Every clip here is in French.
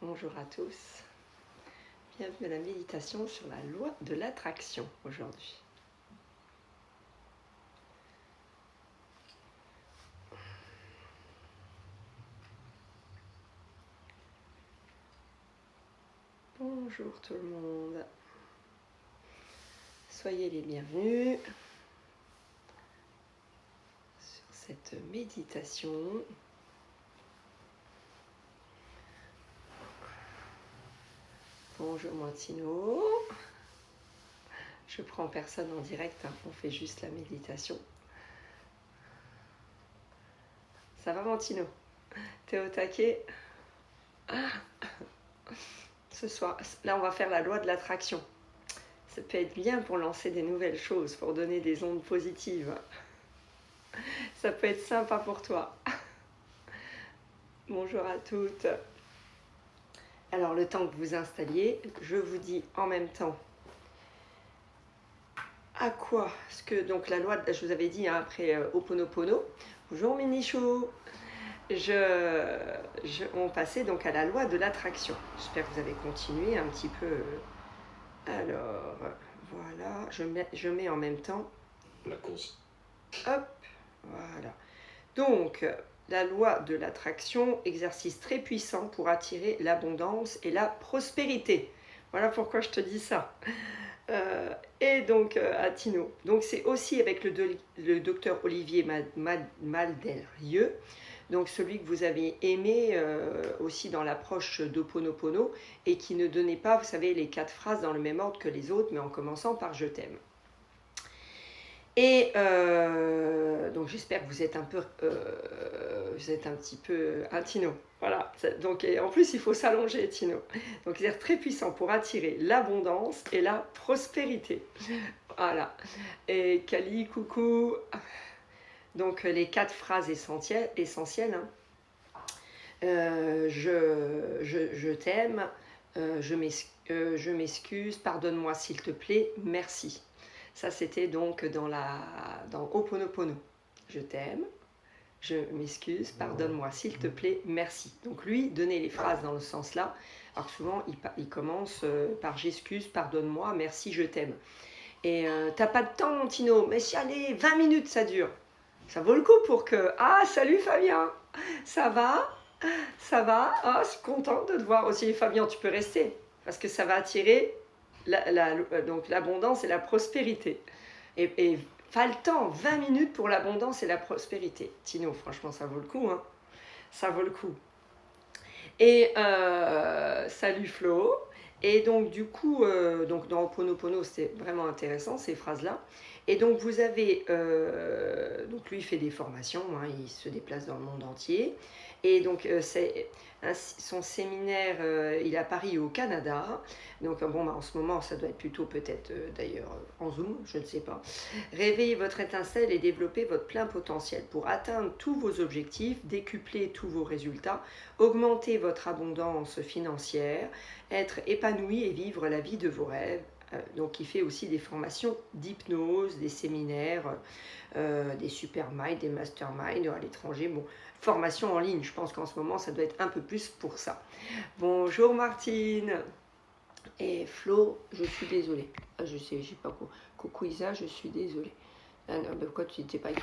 Bonjour à tous, bienvenue à la méditation sur la loi de l'attraction aujourd'hui. Bonjour tout le monde, soyez les bienvenus sur cette méditation. Bonjour Mantino, je prends personne en direct, hein, on fait juste la méditation. Ça va Mantino? T'es au taquet? Ce soir, là on va faire la loi de l'attraction. Ça peut être bien pour lancer des nouvelles choses, pour donner des ondes positives. Ça peut être sympa pour toi. Bonjour à toutes. Alors le temps que vous installiez, je vous dis en même temps à quoi ce que donc la loi, je vous avais dit hein, après Ho'oponopono. Bonjour Minichou. On passait donc à la loi de l'attraction. J'espère que vous avez continué un petit peu. Alors voilà, je mets en même temps la cause. Hop, voilà. Donc la loi de l'attraction, exercice très puissant pour attirer l'abondance et la prospérité. Voilà pourquoi je te dis ça. Et donc Attino. Donc c'est aussi avec le docteur Olivier Malderieux, donc celui que vous avez aimé aussi dans l'approche d'Ho'oponopono et qui ne donnait pas, vous savez, les 4 phrases dans le même ordre que les autres, mais en commençant par je t'aime. Et donc j'espère que vous êtes un petit peu un Tino. Voilà. Donc, et en plus, il faut s'allonger, Tino. Donc, c'est très puissant pour attirer l'abondance et la prospérité. Voilà. Et Kali, coucou. Donc, les 4 phrases essentielles. Hein. Je t'aime, je m'excuse, pardonne-moi s'il te plaît, merci. Ça, c'était donc dans Ho'oponopono. Je t'aime, je m'excuse, pardonne-moi s'il te plaît, merci. Donc lui, donner les phrases dans le sens là. Alors souvent, il commence par j'excuse, pardonne-moi, merci, je t'aime. Et t'as pas de temps, Tino, mais si allez, 20 minutes ça dure. Ça vaut le coup pour que... Ah, salut Fabien, ça va? Ça va? Ah, je suis contente de te voir aussi, Fabien, tu peux rester. Parce que ça va attirer donc l'abondance et la prospérité. Et pas le temps, 20 minutes pour l'abondance et la prospérité. Tino, franchement, ça vaut le coup. Hein. Ça vaut le coup. Et salut Flo. Et donc du coup, donc dans Ho'oponopono, c'est vraiment intéressant ces phrases-là. Et donc vous avez, donc lui il fait des formations, hein, il se déplace dans le monde entier. Et donc son séminaire, il est à Paris au Canada. Donc bon, bah, en ce moment ça doit être plutôt peut-être d'ailleurs en Zoom, je ne sais pas. Réveillez votre étincelle et développez votre plein potentiel pour atteindre tous vos objectifs, décupler tous vos résultats, augmenter votre abondance financière, être épanoui et vivre la vie de vos rêves. Donc il fait aussi des formations d'hypnose, des séminaires, des superminds, des masterminds à l'étranger. Bon, formation en ligne, je pense qu'en ce moment ça doit être un peu plus pour ça. Bonjour Martine. Et Flo, je suis désolée. Je sais, j'ai pas quoi. Coucou Isa, je suis désolée. Ah non, pourquoi tu n'étais pas... Tu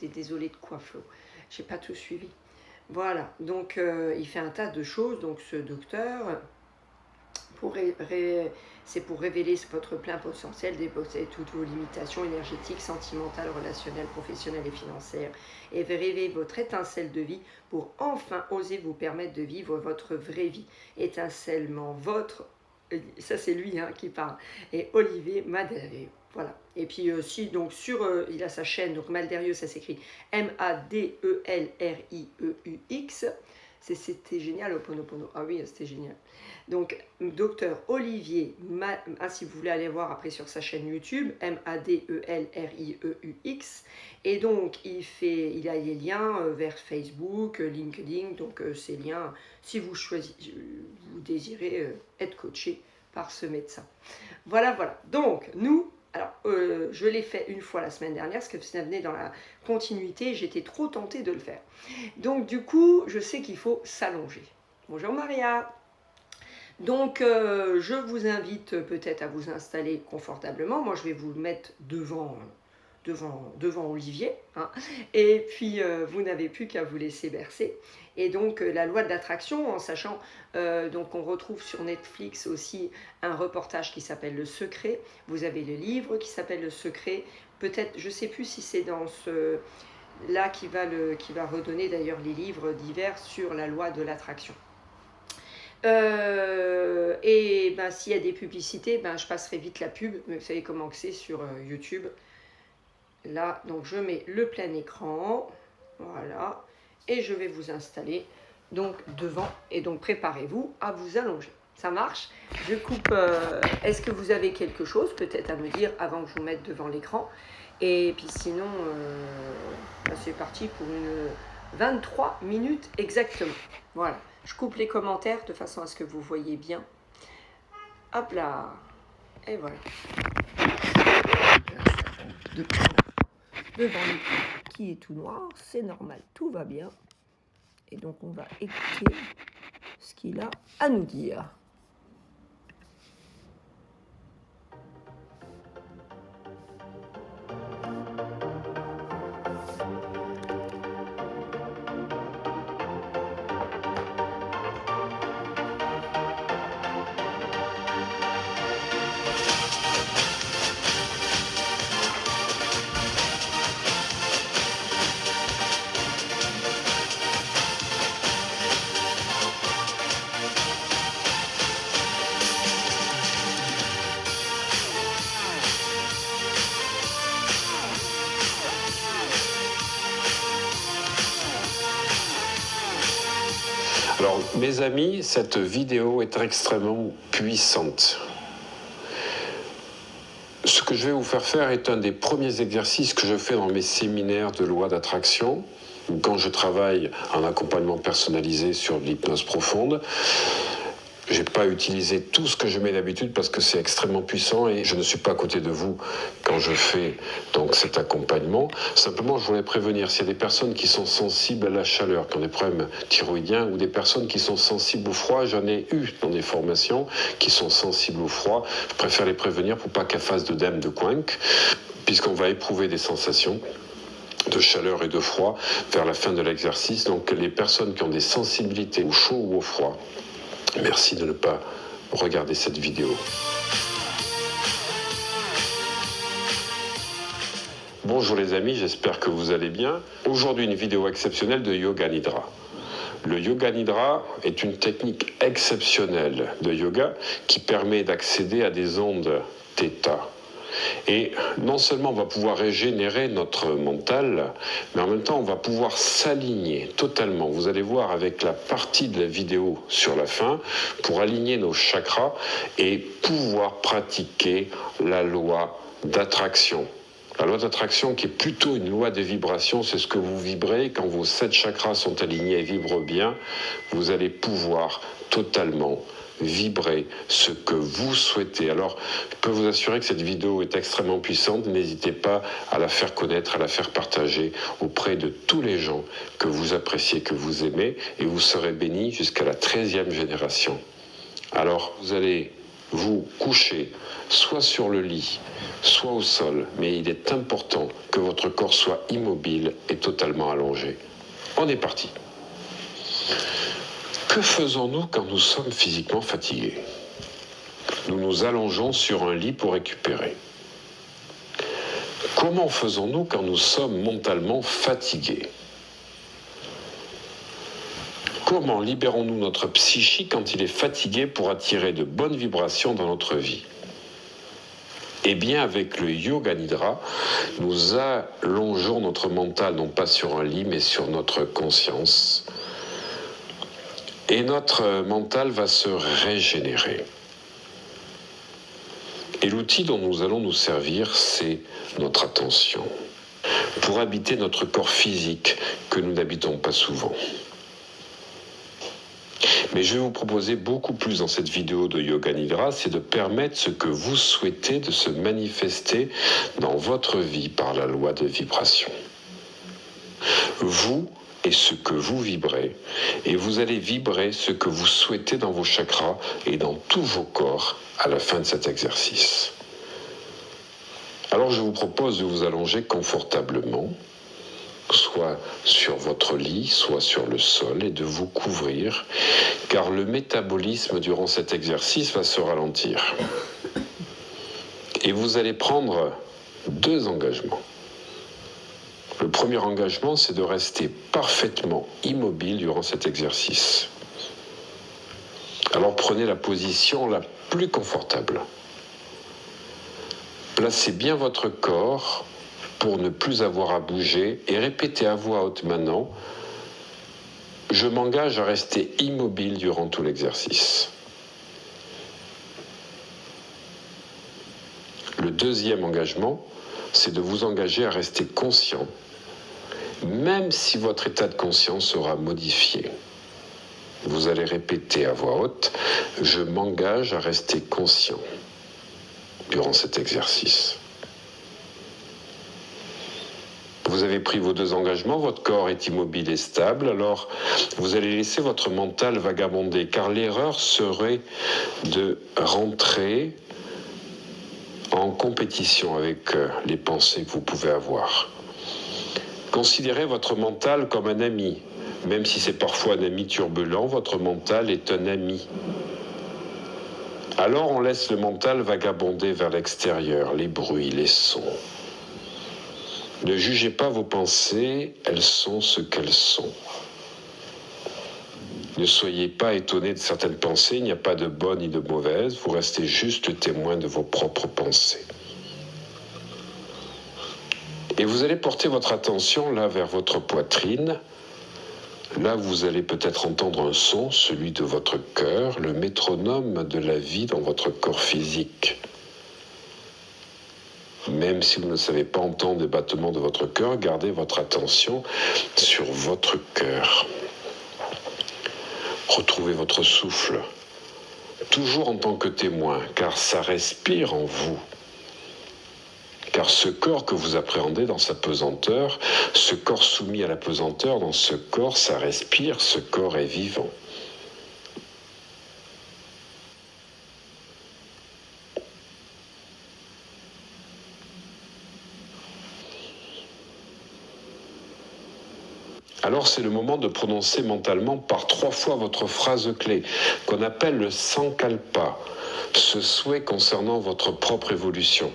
es désolée de quoi Flo? J'ai pas tout suivi. Voilà, donc il fait un tas de choses, donc ce docteur, c'est pour révéler votre plein potentiel, dépasser toutes vos limitations énergétiques, sentimentales, relationnelles, professionnelles et financières, et révéler votre étincelle de vie pour enfin oser vous permettre de vivre votre vraie vie. Étincellement votre, ça c'est lui hein, qui parle, et Olivier Malderieux. Voilà. Et puis aussi, donc il a sa chaîne, donc Malderieux, ça s'écrit Madelrrieux-X. C'était génial, Ho'oponopono. Ah oui, c'était génial. Donc, docteur Olivier, si vous voulez aller voir après sur sa chaîne YouTube, Madelrrieux-X. Et donc, il a les liens vers Facebook, LinkedIn. Donc, ces liens, si vous désirez être coaché par ce médecin. Voilà, voilà. Donc, nous, alors, je l'ai fait une fois la semaine dernière, parce que ça venait dans la continuité, j'étais trop tentée de le faire. Donc, du coup, je sais qu'il faut s'allonger. Bonjour Maria. Donc, je vous invite peut-être à vous installer confortablement. Moi, je vais vous mettre devant Olivier, hein. Et puis vous n'avez plus qu'à vous laisser bercer. Et donc la loi de l'attraction, en sachant, donc on retrouve sur Netflix aussi un reportage qui s'appelle Le Secret. Vous avez le livre qui s'appelle Le Secret. Peut-être, je ne sais plus si c'est dans ce là qui va redonner d'ailleurs les livres divers sur la loi de l'attraction. Et ben, s'il y a des publicités, ben, je passerai vite la pub, mais vous savez comment que c'est sur YouTube. Là, donc je mets le plein écran, voilà, et je vais vous installer donc devant, et donc préparez-vous à vous allonger. Ça marche? Je coupe. Est-ce que vous avez quelque chose peut-être à me dire avant que je vous mette devant l'écran? Et puis sinon, ben c'est parti pour une 23 minutes exactement. Voilà, je coupe les commentaires de façon à ce que vous voyez bien. Hop là, et voilà. Devant l'écran qui est tout noir, c'est normal, tout va bien. Et donc on va écouter ce qu'il a à nous dire. Alors, mes amis, cette vidéo est extrêmement puissante. Ce que je vais vous faire faire est un des premiers exercices que je fais dans mes séminaires de loi d'attraction, ou quand je travaille en accompagnement personnalisé sur l'hypnose profonde. Je n'ai pas utilisé tout ce que je mets d'habitude parce que c'est extrêmement puissant et je ne suis pas à côté de vous quand je fais donc cet accompagnement. Simplement, je voulais prévenir s'il y a des personnes qui sont sensibles à la chaleur, qui ont des problèmes thyroïdiens, ou des personnes qui sont sensibles au froid. J'en ai eu dans des formations qui sont sensibles au froid. Je préfère les prévenir pour pas qu'elles fassent de dème de coinque, puisqu'on va éprouver des sensations de chaleur et de froid vers la fin de l'exercice. Donc les personnes qui ont des sensibilités au chaud ou au froid, merci de ne pas regarder cette vidéo. Bonjour les amis, j'espère que vous allez bien. Aujourd'hui, une vidéo exceptionnelle de Yoga Nidra. Le Yoga Nidra est une technique exceptionnelle de yoga qui permet d'accéder à des ondes θ. Et non seulement on va pouvoir régénérer notre mental, mais en même temps on va pouvoir s'aligner totalement. Vous allez voir avec la partie de la vidéo sur la fin, pour aligner nos chakras et pouvoir pratiquer la loi d'attraction. La loi d'attraction qui est plutôt une loi de vibration, c'est ce que vous vibrez. Quand vos 7 chakras sont alignés et vibrent bien, vous allez pouvoir totalement vibrer ce que vous souhaitez. Alors, je peux vous assurer que cette vidéo est extrêmement puissante. N'hésitez pas à la faire connaître, à la faire partager auprès de tous les gens que vous appréciez, que vous aimez, et vous serez bénis jusqu'à la 13e génération. Alors, vous allez vous coucher soit sur le lit, soit au sol, mais il est important que votre corps soit immobile et totalement allongé. On est parti. Que faisons-nous quand nous sommes physiquement fatigués? Nous nous allongeons sur un lit pour récupérer. Comment faisons-nous quand nous sommes mentalement fatigués? Comment libérons-nous notre psychique quand il est fatigué pour attirer de bonnes vibrations dans notre vie? Eh bien, avec le Yoga Nidra, nous allongeons notre mental, non pas sur un lit, mais sur notre conscience. Et notre mental va se régénérer. Et l'outil dont nous allons nous servir, c'est notre attention, pour habiter notre corps physique que nous n'habitons pas souvent. Mais je vais vous proposer beaucoup plus dans cette vidéo de Yoga Nidra, c'est de permettre ce que vous souhaitez de se manifester dans votre vie par la loi de vibration. Vous est ce que vous vibrez, et vous allez vibrer ce que vous souhaitez dans vos chakras et dans tous vos corps à la fin de cet exercice. Alors je vous propose de vous allonger confortablement, soit sur votre lit, soit sur le sol, et de vous couvrir, car le métabolisme durant cet exercice va se ralentir. Et vous allez prendre 2 engagements. Le premier engagement, c'est de rester parfaitement immobile durant cet exercice. Alors prenez la position la plus confortable. Placez bien votre corps pour ne plus avoir à bouger et répétez à voix haute maintenant, je m'engage à rester immobile durant tout l'exercice. Le deuxième engagement, c'est de vous engager à rester conscient, même si votre état de conscience sera modifié. Vous allez répéter à voix haute, je m'engage à rester conscient durant cet exercice. Vous avez pris vos 2 engagements, votre corps est immobile et stable, alors vous allez laisser votre mental vagabonder, car l'erreur serait de rentrer en compétition avec les pensées que vous pouvez avoir. Considérez votre mental comme un ami, même si c'est parfois un ami turbulent, votre mental est un ami. Alors on laisse le mental vagabonder vers l'extérieur, les bruits, les sons. Ne jugez pas vos pensées, elles sont ce qu'elles sont. Ne soyez pas étonné de certaines pensées, il n'y a pas de bonnes ni de mauvaises, vous restez juste témoin de vos propres pensées. Et vous allez porter votre attention là vers votre poitrine. Là, vous allez peut-être entendre un son, celui de votre cœur, le métronome de la vie dans votre corps physique. Même si vous ne savez pas entendre les battements de votre cœur, gardez votre attention sur votre cœur. Retrouvez votre souffle, toujours en tant que témoin, car ça respire en vous. Car ce corps que vous appréhendez dans sa pesanteur, ce corps soumis à la pesanteur, dans ce corps, ça respire, ce corps est vivant. Alors c'est le moment de prononcer mentalement par 3 fois votre phrase clé, qu'on appelle le sankalpa, ce souhait concernant votre propre évolution.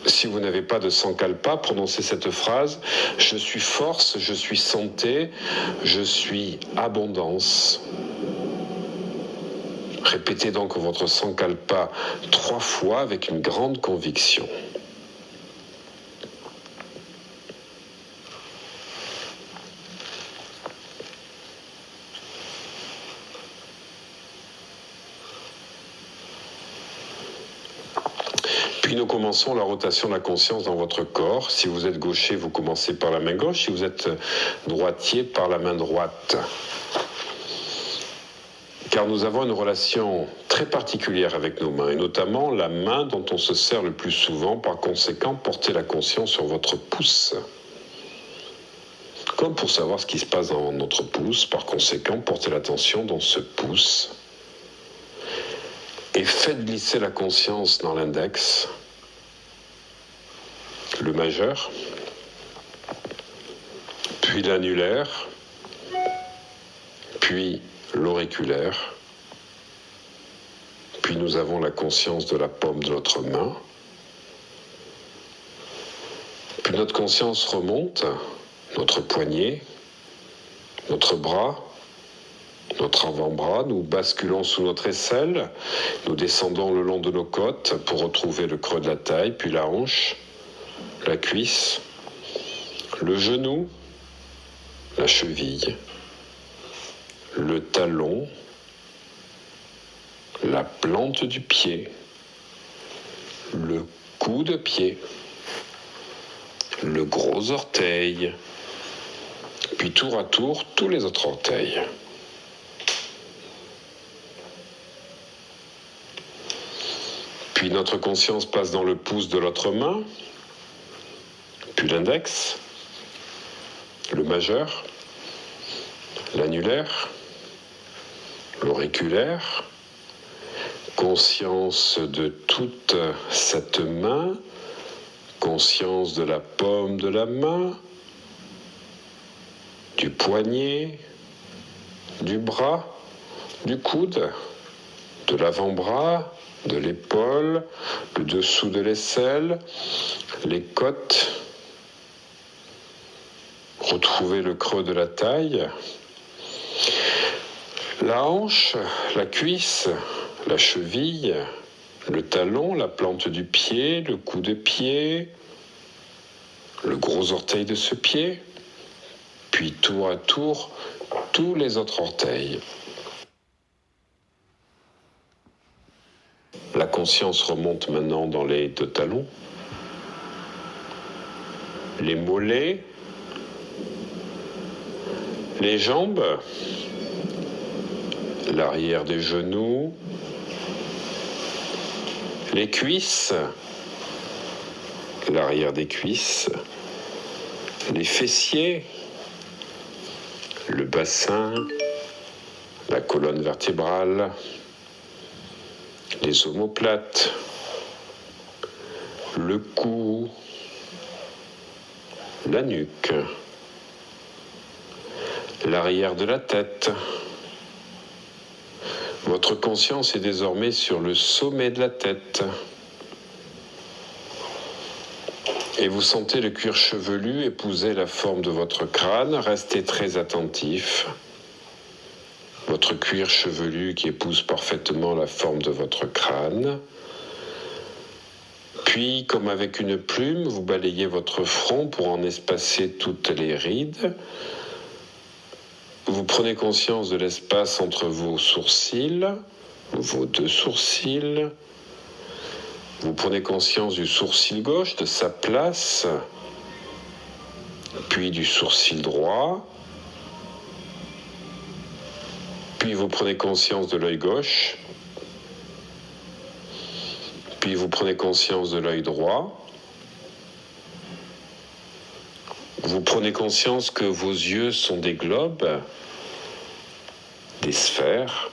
Si vous n'avez pas de sankalpa, prononcez cette phrase, je suis force, je suis santé, je suis abondance. Répétez donc votre sankalpa 3 fois avec une grande conviction. Puis nous commençons la rotation de la conscience dans votre corps. Si vous êtes gaucher, vous commencez par la main gauche. Si vous êtes droitier, par la main droite. Car nous avons une relation très particulière avec nos mains, et notamment la main dont on se sert le plus souvent. Par conséquent, portez la conscience sur votre pouce. Comme pour savoir ce qui se passe dans notre pouce, par conséquent, portez l'attention dans ce pouce. Et faites glisser la conscience dans l'index, le majeur, puis l'annulaire, puis l'auriculaire, puis nous avons la conscience de la paume de notre main, puis notre conscience remonte, notre poignet, notre bras, notre avant-bras, nous basculons sous notre aisselle, nous descendons le long de nos côtes pour retrouver le creux de la taille, puis la hanche, la cuisse, le genou, la cheville, le talon, la plante du pied, le coup de pied, le gros orteil, puis tour à tour tous les autres orteils. Puis notre conscience passe dans le pouce de l'autre main, puis l'index, le majeur, l'annulaire, l'auriculaire, conscience de toute cette main, conscience de la paume de la main, du poignet, du bras, du coude, de l'avant-bras, de l'épaule, le dessous de l'aisselle, les côtes. Retrouvez le creux de la taille, la hanche, la cuisse, la cheville, le talon, la plante du pied, le cou de pied, le gros orteil de ce pied, puis tour à tour tous les autres orteils. La conscience remonte maintenant dans les deux talons, les mollets, les jambes, l'arrière des genoux, les cuisses, l'arrière des cuisses, les fessiers, le bassin, la colonne vertébrale, les omoplates, le cou, la nuque, l'arrière de la tête. Votre conscience est désormais sur le sommet de la tête. Et vous sentez le cuir chevelu épouser la forme de votre crâne. Restez très attentif. Votre cuir chevelu qui épouse parfaitement la forme de votre crâne. Puis, comme avec une plume, vous balayez votre front pour en espacer toutes les rides. Vous prenez conscience de l'espace entre vos sourcils, vos deux sourcils. Vous prenez conscience du sourcil gauche, de sa place, puis du sourcil droit. Puis vous prenez conscience de l'œil gauche. Puis vous prenez conscience de l'œil droit. Vous prenez conscience que vos yeux sont des globes, des sphères.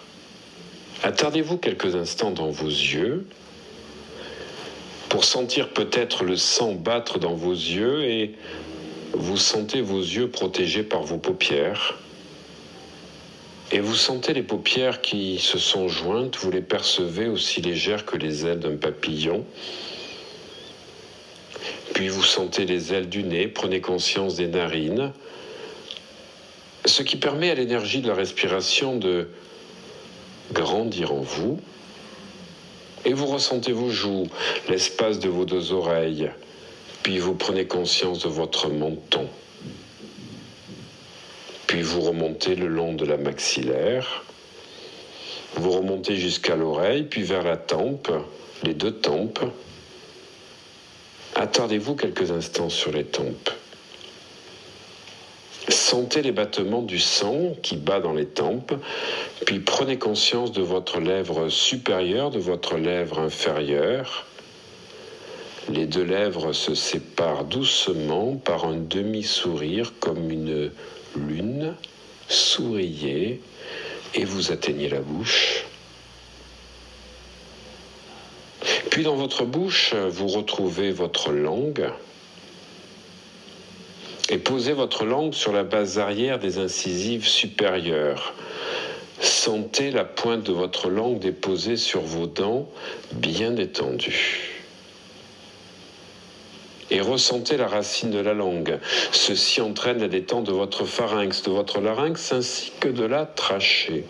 Attardez-vous quelques instants dans vos yeux pour sentir peut-être le sang battre dans vos yeux et vous sentez vos yeux protégés par vos paupières. Et vous sentez les paupières qui se sont jointes, vous les percevez aussi légères que les ailes d'un papillon. Puis vous sentez les ailes du nez, prenez conscience des narines, ce qui permet à l'énergie de la respiration de grandir en vous. Et vous ressentez vos joues, l'espace de vos deux oreilles, puis vous prenez conscience de votre menton. Puis vous remontez le long de la maxillaire, vous remontez jusqu'à l'oreille, puis vers la tempe, les deux tempes. Attardez-vous quelques instants sur les tempes. Sentez les battements du sang qui bat dans les tempes, puis prenez conscience de votre lèvre supérieure, de votre lèvre inférieure. Les deux lèvres se séparent doucement par un demi-sourire comme une lune. Souriez et vous atteignez la bouche. Puis dans votre bouche, vous retrouvez votre langue. Et posez votre langue sur la base arrière des incisives supérieures. Sentez la pointe de votre langue déposée sur vos dents, bien détendues. Et ressentez la racine de la langue. Ceci entraîne la détente de votre pharynx, de votre larynx, ainsi que de la trachée.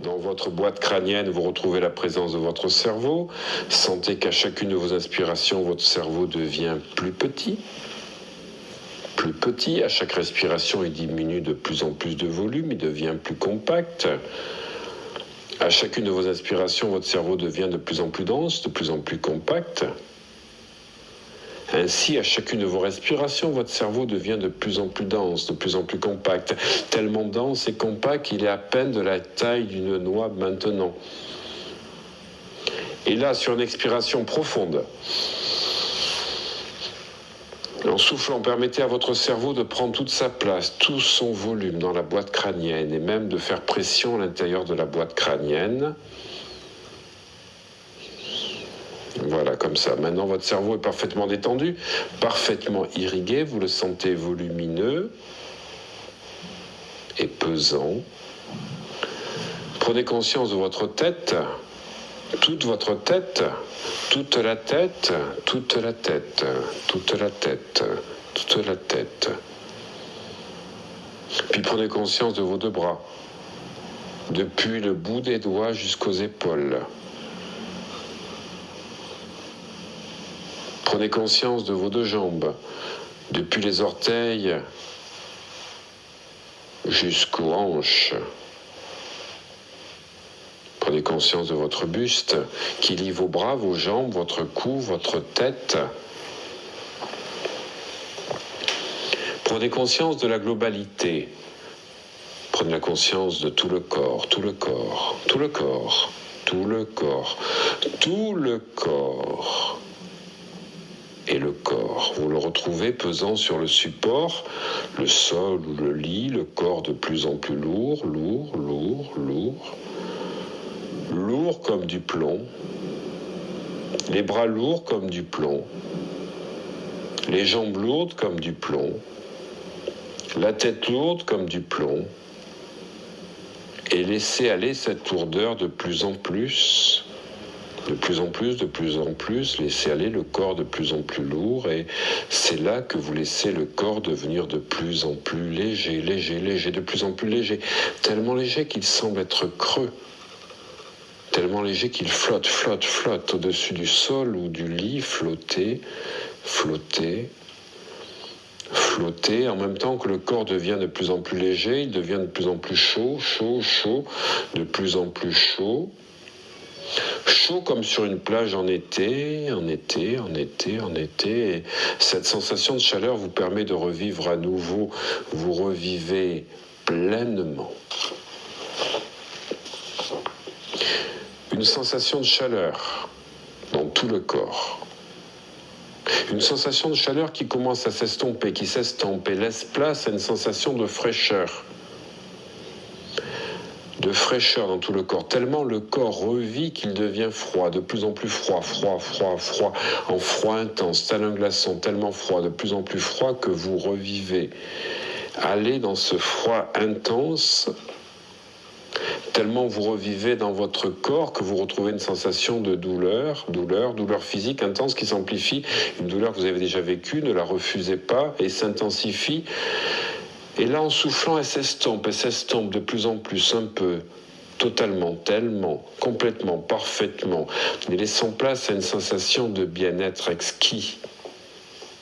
Dans votre boîte crânienne, vous retrouvez la présence de votre cerveau. Sentez qu'à chacune de vos inspirations, votre cerveau devient plus petit. Plus petit, à chaque respiration, il diminue de plus en plus de volume, il devient plus compact. À chacune de vos inspirations, votre cerveau devient de plus en plus dense, de plus en plus compact. Ainsi, à chacune de vos respirations, votre cerveau devient de plus en plus dense, de plus en plus compact. Tellement dense et compact qu'il est à peine de la taille d'une noix maintenant. Et là, sur une expiration profonde, En soufflant, permettez à votre cerveau de prendre toute sa place, tout son volume dans la boîte crânienne et même de faire pression à l'intérieur de la boîte crânienne. Voilà, comme ça. Maintenant, votre cerveau est parfaitement détendu, parfaitement irrigué. Vous le sentez volumineux et pesant. Prenez conscience de votre tête, toute votre tête, toute la tête, toute la tête, toute la tête, toute la tête. Puis prenez conscience de vos deux bras, depuis le bout des doigts jusqu'aux épaules. Prenez conscience de vos deux jambes, depuis les orteils jusqu'aux hanches. Prenez conscience de votre buste qui lie vos bras, vos jambes, votre cou, votre tête. Prenez conscience de la globalité. Prenez la conscience de tout le corps, tout le corps, tout le corps, tout le corps, tout le corps. Et le corps, vous le retrouvez pesant sur le support, le sol ou le lit, le corps de plus en plus lourd, lourd, lourd, lourd. Lourd comme du plomb, les bras lourds comme du plomb, les jambes lourdes comme du plomb, la tête lourde comme du plomb, et laissez aller cette lourdeur de plus en plus, de plus en plus, de plus en plus, laissez aller le corps de plus en plus lourd, et c'est là que vous laissez le corps devenir de plus en plus léger, léger, léger, de plus en plus léger, tellement léger qu'il semble être creux. Tellement léger qu'il flotte, flotte, flotte au-dessus du sol ou du lit, flotter, flotter, flotter, en même temps que le corps devient de plus en plus léger, il devient de plus en plus chaud, chaud, chaud, de plus en plus chaud. Chaud comme sur une plage en été, en été, en été, en été. Et cette sensation de chaleur vous permet de revivre à nouveau, vous revivez pleinement. Une sensation de chaleur dans tout le corps. Une sensation de chaleur qui commence à s'estomper, qui s'estompe et laisse place à une sensation de fraîcheur. De fraîcheur dans tout le corps, tellement le corps revit qu'il devient froid, de plus en plus froid, froid, froid, froid, en froid intense, tel un glaçon, tellement froid, de plus en plus froid que vous revivez. Allez dans ce froid intense, tellement vous revivez dans votre corps que vous retrouvez une sensation de douleur, douleur physique intense qui s'amplifie, une douleur que vous avez déjà vécue, ne la refusez pas et s'intensifie. Et là, en soufflant, elle s'estompe de plus en plus, un peu, totalement, tellement, complètement, parfaitement, et laissant place à une sensation de bien-être exquis.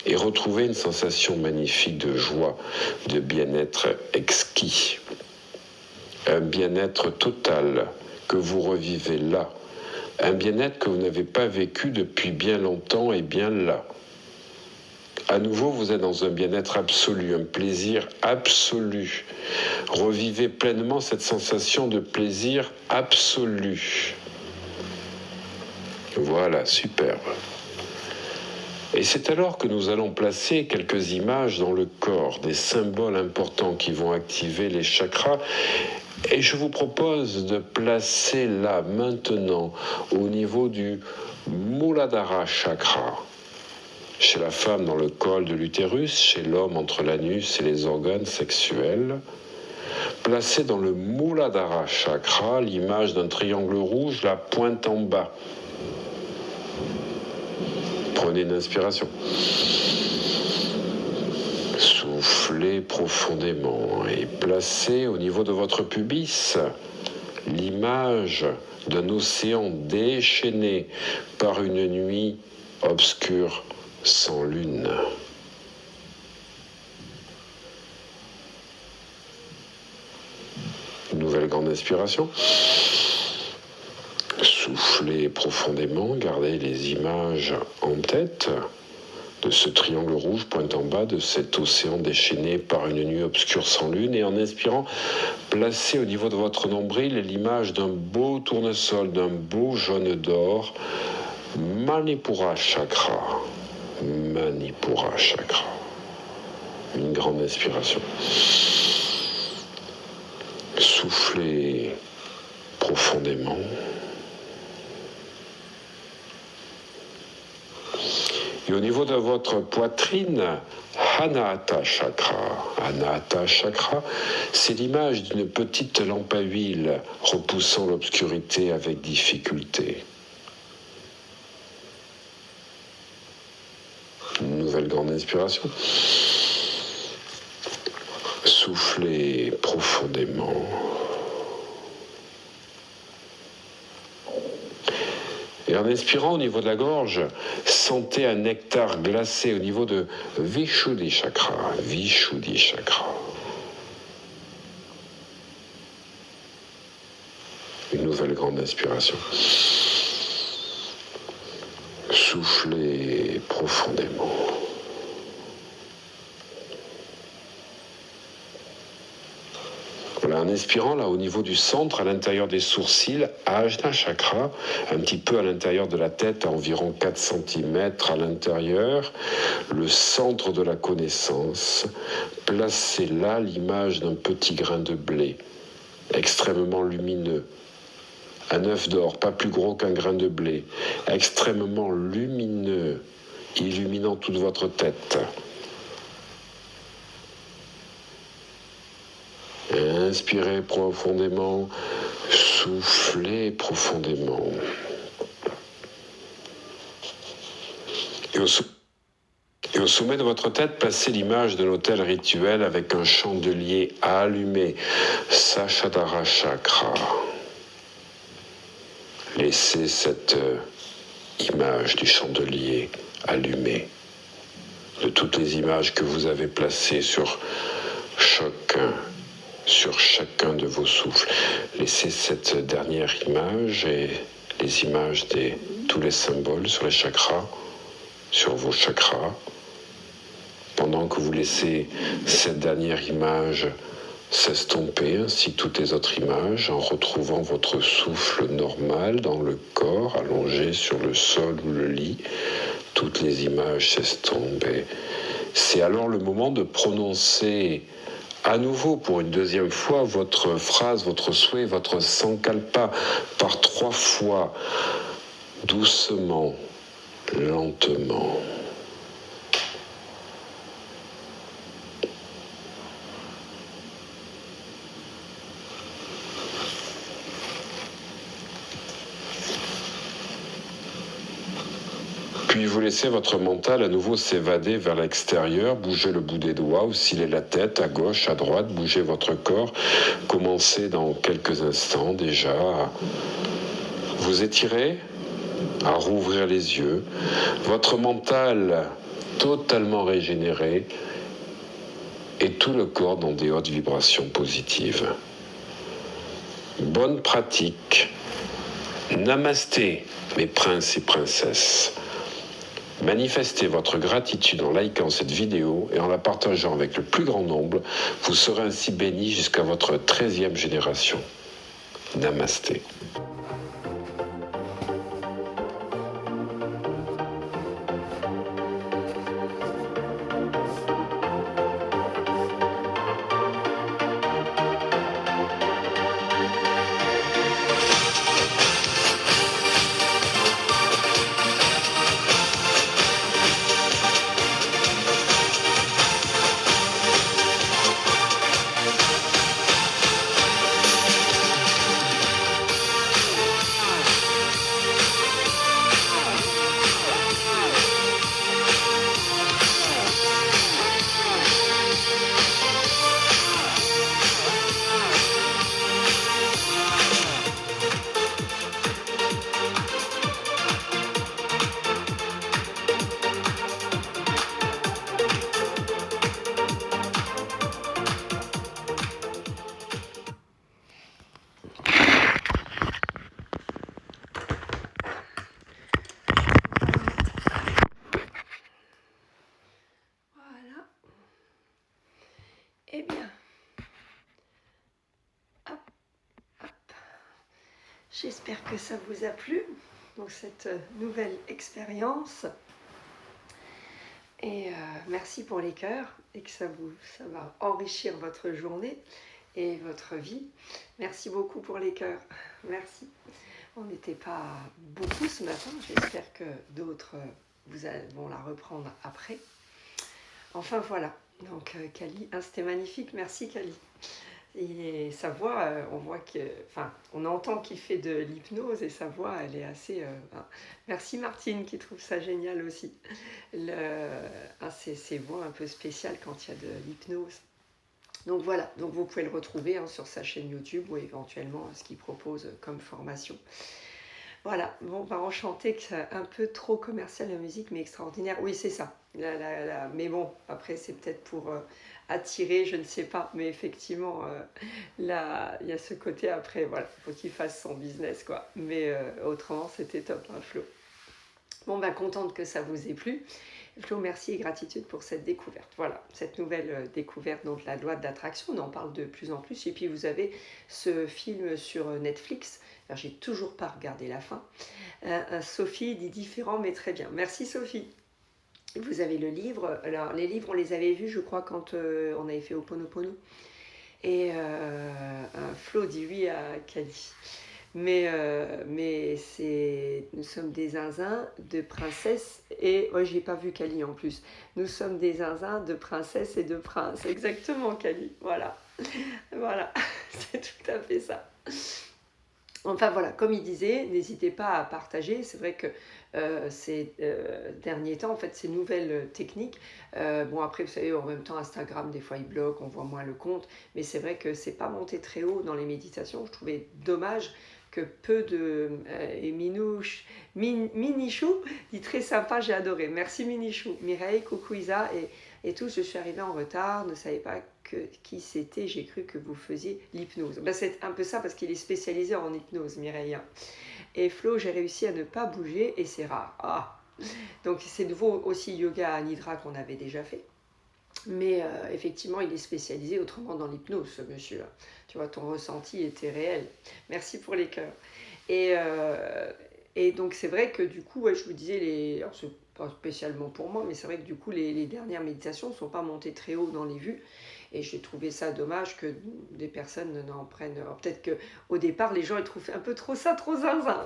Et retrouver une sensation magnifique de joie, de bien-être exquis. Un bien-être total que vous revivez là. Un bien-être que vous n'avez pas vécu depuis bien longtemps et bien là. À nouveau, vous êtes dans un bien-être absolu, un plaisir absolu. Revivez pleinement cette sensation de plaisir absolu. Voilà, superbe. Et c'est alors que nous allons placer quelques images dans le corps, des symboles importants qui vont activer les chakras. Et je vous propose de placer là, maintenant, au niveau du Muladhara chakra. Chez la femme dans le col de l'utérus, chez l'homme entre l'anus et les organes sexuels. Placez dans le Muladhara chakra l'image d'un triangle rouge, la pointe en bas. Prenez une inspiration. Soufflez profondément et placez au niveau de votre pubis l'image d'un océan déchaîné par une nuit obscure sans lune. Nouvelle grande inspiration. Soufflez profondément, gardez les images en tête de ce triangle rouge pointe en bas, de cet océan déchaîné par une nuit obscure sans lune, et en inspirant, placez au niveau de votre nombril l'image d'un beau tournesol, d'un beau jaune d'or, Manipura chakra. Manipura chakra. Une grande inspiration. Soufflez profondément. Et au niveau de votre poitrine, Anahata Chakra. Anahata Chakra, c'est l'image d'une petite lampe à huile repoussant l'obscurité avec difficulté. Une nouvelle grande inspiration. Soufflez profondément. Et en inspirant au niveau de la gorge, sentez un nectar glacé au niveau de Vishuddhi Chakra. Vishuddhi Chakra. Une nouvelle grande inspiration. Soufflez profondément. Voilà, en inspirant là au niveau du centre, à l'intérieur des sourcils, Ajna Chakra, un petit peu à l'intérieur de la tête, à environ 4 cm à l'intérieur, le centre de la connaissance. Placez là l'image d'un petit grain de blé, extrêmement lumineux. Un œuf d'or, pas plus gros qu'un grain de blé, extrêmement lumineux, illuminant toute votre tête. Inspirez profondément, soufflez profondément. Et au sommet de votre tête, placez l'image d'un autel rituel avec un chandelier allumé, Sahasrara Chakra. Laissez cette image du chandelier allumé, de toutes les images que vous avez placées sur chacun de vos souffles. Laissez cette dernière image et les images de tous les symboles sur les chakras, sur vos chakras. Pendant que vous laissez cette dernière image s'estomper, ainsi que toutes les autres images, en retrouvant votre souffle normal dans le corps, allongé sur le sol ou le lit, toutes les images s'estompent. Et c'est alors le moment de prononcer à nouveau, pour une deuxième fois, votre phrase, votre souhait, votre sankalpa, par 3 fois, doucement, lentement. Puis vous laissez votre mental à nouveau s'évader vers l'extérieur, bougez le bout des doigts, oscillez la tête à gauche, à droite, bougez votre corps. Commencez dans quelques instants déjà à vous étirer, à rouvrir les yeux. Votre mental totalement régénéré et tout le corps dans des hautes vibrations positives. Bonne pratique. Namasté, mes princes et princesses. Manifestez votre gratitude en likant cette vidéo et en la partageant avec le plus grand nombre. Vous serez ainsi bénis jusqu'à votre 13e génération. Namasté. Eh bien, hop, hop. J'espère que ça vous a plu, donc cette nouvelle expérience. Et merci pour les cœurs et que ça va enrichir votre journée et votre vie. Merci beaucoup pour les cœurs. Merci. On n'était pas beaucoup ce matin. J'espère que d'autres vont la reprendre après. Enfin voilà. Donc Kali, c'était magnifique. Merci Kali. Et sa voix, on voit que, enfin, on entend qu'il fait de l'hypnose et sa voix, elle est assez. Merci Martine qui trouve ça génial aussi. Ces voix un peu spéciales quand il y a de l'hypnose. Donc voilà, donc vous pouvez le retrouver sur sa chaîne YouTube ou éventuellement ce qu'il propose comme formation. Voilà, bon, enchanté que c'est un peu trop commercial la musique, mais extraordinaire. Oui, c'est ça. Mais bon, après, c'est peut-être pour attirer, je ne sais pas. Mais effectivement, il y a ce côté après, voilà, il faut qu'il fasse son business, quoi. Mais autrement, c'était top, hein, Flo. Bon, contente que ça vous ait plu. Flo, merci et gratitude pour cette découverte. Voilà, cette nouvelle découverte, donc la loi de l'attraction, on en parle de plus en plus. Et puis vous avez ce film sur Netflix. Alors, j'ai toujours pas regardé la fin. Sophie dit différent mais très bien. Merci Sophie. Vous avez le livre. Alors les livres, on les avait vus, je crois, quand on avait fait Ho'oponopono. Et Flo dit oui à Kali. Mais nous sommes des zinzins de princesses et... Ouais, j'ai pas vu Kali en plus. Nous sommes des zinzins de princesses et de princes. Exactement, Kali. Voilà. Voilà. C'est tout à fait ça. Enfin voilà, comme il disait, n'hésitez pas à partager. C'est vrai que ces derniers temps, en fait, ces nouvelles techniques, bon après, vous savez, en même temps, Instagram, des fois, il bloque, on voit moins le compte, mais c'est vrai que c'est pas monté très haut dans les méditations. Je trouvais dommage que peu de... et Minichou dit très sympa, j'ai adoré. Merci Minichou. Mireille, coucou Isa et tous, je suis arrivée en retard, ne savais pas qui c'était, j'ai cru que vous faisiez l'hypnose. C'est un peu ça parce qu'il est spécialisé en hypnose, Mireille. Et Flo, j'ai réussi à ne pas bouger et c'est rare. Ah. Donc c'est nouveau aussi yoga à Nidra qu'on avait déjà fait. Mais effectivement, il est spécialisé autrement dans l'hypnose, ce monsieur. Tu vois, ton ressenti était réel. Merci pour les cœurs. Et donc, c'est vrai que du coup, ouais, je vous disais, alors, c'est pas spécialement pour moi, mais c'est vrai que du coup, les dernières méditations ne sont pas montées très haut dans les vues. Et j'ai trouvé ça dommage que des personnes n'en prennent. Alors, peut-être qu'au départ, les gens ils trouvent un peu trop ça, trop zinzin.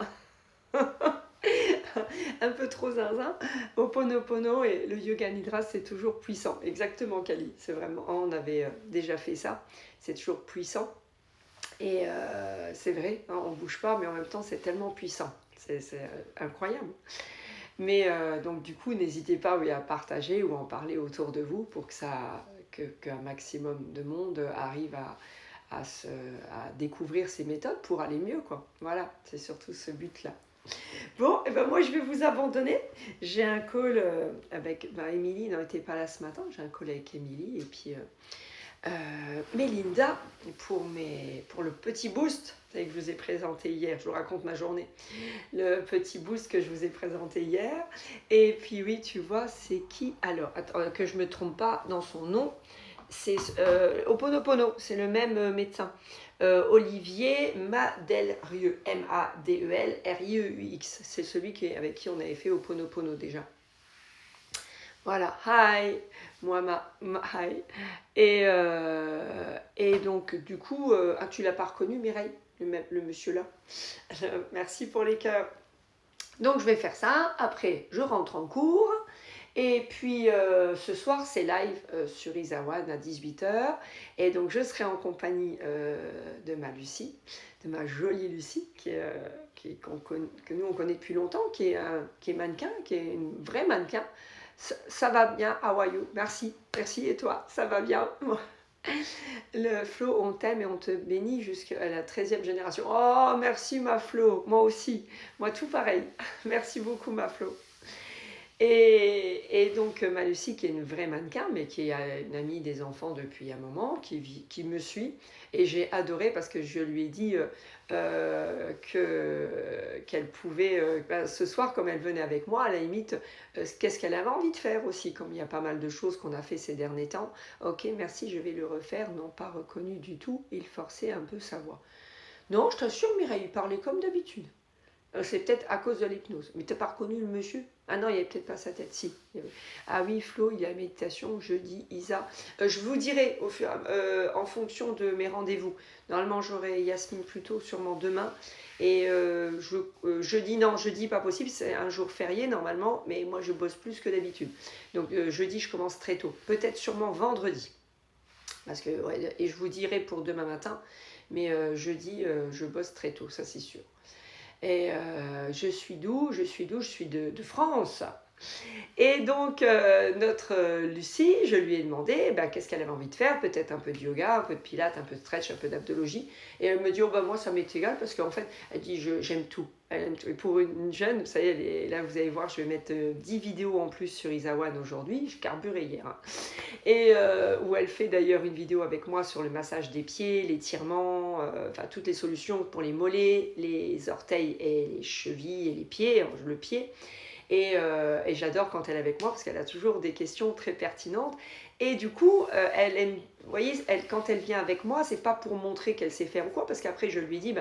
Un peu trop zinzin. Ho'oponopono et le yoga nidra, c'est toujours puissant. Exactement, Kali. C'est vraiment, on avait déjà fait ça. C'est toujours puissant. Et c'est vrai, hein, on ne bouge pas, mais en même temps, c'est tellement puissant. C'est incroyable. Mais donc, du coup, n'hésitez pas à partager ou à en parler autour de vous pour qu'un maximum de monde arrive à découvrir ces méthodes pour aller mieux, quoi. Voilà, c'est surtout ce but-là. Bon, et moi je vais vous abandonner. J'ai un call avec Émilie, n'était pas là ce matin. J'ai un call avec Émilie et puis Mélinda pour le petit boost que je vous ai présenté hier. Je vous raconte ma journée. Le petit boost que je vous ai présenté hier. Et puis oui, tu vois, c'est qui alors? Attends, que je me trompe pas dans son nom. C'est Ho'oponopono, c'est le même médecin. Olivier Madelrieux, Madelrieux, c'est celui avec qui on avait fait Ho'oponopono déjà. Voilà, hi, hi. Et donc, du coup, tu l'as pas reconnu, Mireille, le monsieur là. Merci pour les cœurs. Donc, je vais faire ça. Après, je rentre en cours. Et puis ce soir, c'est live sur Isawan à 18h. Et donc, je serai en compagnie de ma Lucie, de ma jolie Lucie, que nous, on connaît depuis longtemps, qui est mannequin, qui est une vraie mannequin. Ça va bien, how are you? Merci, merci, et toi? Ça va bien? Le Flo, on t'aime et on te bénit jusqu'à la 13e génération. Oh, merci ma Flo, moi aussi. Moi, tout pareil. Merci beaucoup ma Flo. Et donc ma Lucie, qui est une vraie mannequin, mais qui est une amie des enfants depuis un moment, qui me suit. Et j'ai adoré parce que je lui ai dit qu'elle pouvait, ce soir, comme elle venait avec moi, à la limite, qu'est-ce qu'elle avait envie de faire aussi, comme il y a pas mal de choses qu'on a fait ces derniers temps. Ok, merci, je vais le refaire. Non, pas reconnu du tout. Il forçait un peu sa voix. Non, je t'assure, Mireille, il parlait comme d'habitude. C'est peut-être à cause de l'hypnose. Mais tu n'as pas reconnu le monsieur? Ah non, il n'y avait peut-être pas sa tête, si. Ah oui, Flo, il y a méditation, jeudi, Isa. Je vous dirai en fonction de mes rendez-vous. Normalement, j'aurai Yasmine plus tôt, sûrement demain. Et jeudi, pas possible, c'est un jour férié normalement, mais moi je bosse plus que d'habitude. Donc jeudi, je commence très tôt. Peut-être sûrement vendredi. Parce que, ouais, et je vous dirai pour demain matin, mais jeudi, je bosse très tôt, ça c'est sûr. Et je suis d'où? Je suis de France. Et donc, notre Lucie, je lui ai demandé qu'est-ce qu'elle avait envie de faire, peut-être un peu de yoga, un peu de pilates, un peu de stretch, un peu d'abdologie. Et elle me dit, oh moi ça m'est égal, parce qu'en fait, elle dit, j'aime tout. Elle aime tout. Et pour une jeune, ça y est, là vous allez voir, je vais mettre 10 vidéos en plus sur Isawan aujourd'hui, je carburais hier. Hein. Et où elle fait d'ailleurs une vidéo avec moi sur le massage des pieds, l'étirement, enfin toutes les solutions pour les mollets, les orteils et les chevilles et les pieds, le pied. Et j'adore quand elle est avec moi parce qu'elle a toujours des questions très pertinentes. Et du coup, elle aime, vous voyez, quand elle vient avec moi, c'est pas pour montrer qu'elle sait faire ou quoi, parce qu'après je lui dis,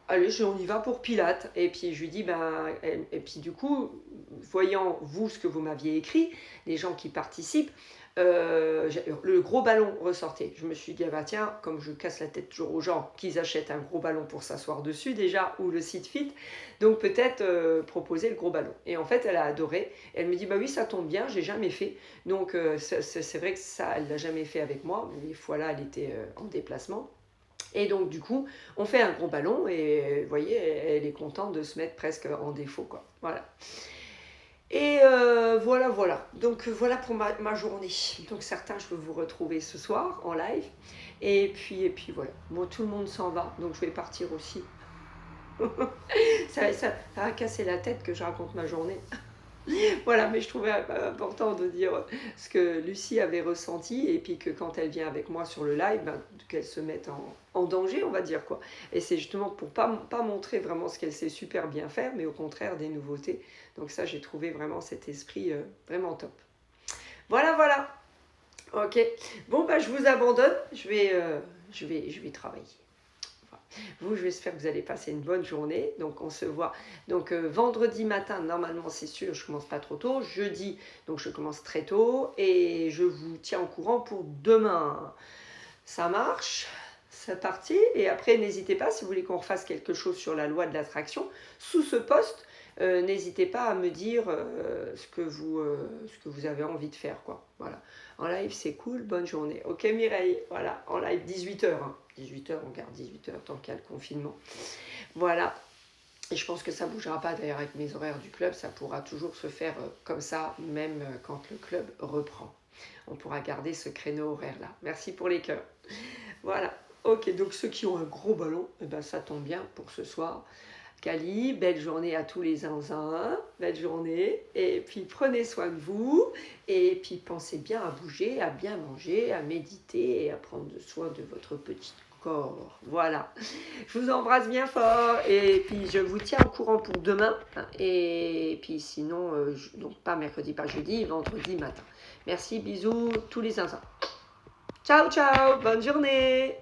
allez, on y va pour Pilates. Et puis je lui dis, et puis du coup, voyant vous ce que vous m'aviez écrit, les gens qui participent, le gros ballon ressortait. Je me suis dit, tiens, comme je casse la tête toujours aux gens, qu'ils achètent un gros ballon pour s'asseoir dessus déjà, ou le site fit, donc peut-être proposer le gros ballon. Et en fait, elle a adoré. Elle me dit, oui, ça tombe bien, j'ai jamais fait. Donc c'est vrai que ça, elle l'a jamais fait avec moi. Les fois là, elle était en déplacement. Et donc du coup, on fait un gros ballon et vous voyez, elle est contente de se mettre presque en défaut, quoi. Voilà. Et voilà. Donc voilà pour ma journée. Donc certains, je peux vous retrouver ce soir en live. Et puis voilà. Bon, tout le monde s'en va, donc je vais partir aussi. ça va casser la tête que je raconte ma journée. Voilà, mais je trouvais important de dire ce que Lucie avait ressenti et puis que quand elle vient avec moi sur le live, qu'elle se mette en danger, on va dire quoi. Et c'est justement pour pas montrer vraiment ce qu'elle sait super bien faire, mais au contraire des nouveautés. Donc ça, j'ai trouvé vraiment cet esprit vraiment top. Voilà. Ok. Bon, je vous abandonne. Je vais travailler. Vous, j'espère que vous allez passer une bonne journée. Donc, on se voit. Donc, vendredi matin, normalement, c'est sûr, je commence pas trop tôt. Jeudi, donc, je commence très tôt. Et je vous tiens au courant pour demain. Ça marche? C'est parti. Et après, n'hésitez pas, si vous voulez qu'on refasse quelque chose sur la loi de l'attraction, sous ce post, n'hésitez pas à me dire ce que vous avez envie de faire, quoi. Voilà. En live, c'est cool. Bonne journée. Ok, Mireille. Voilà. En live, 18h. 18h, on garde 18h tant qu'il y a le confinement. Voilà. Et je pense que ça ne bougera pas d'ailleurs avec mes horaires du club. Ça pourra toujours se faire comme ça, même quand le club reprend. On pourra garder ce créneau horaire-là. Merci pour les cœurs. Voilà. Ok, donc ceux qui ont un gros ballon, ça tombe bien pour ce soir. Cali, belle journée à tous les zinzins, belle journée, et puis prenez soin de vous, et puis pensez bien à bouger, à bien manger, à méditer et à prendre soin de votre petit corps. Voilà, je vous embrasse bien fort, et puis je vous tiens au courant pour demain, et puis sinon, donc pas mercredi, pas jeudi, vendredi matin. Merci, bisous, tous les zinzins. Ciao, bonne journée.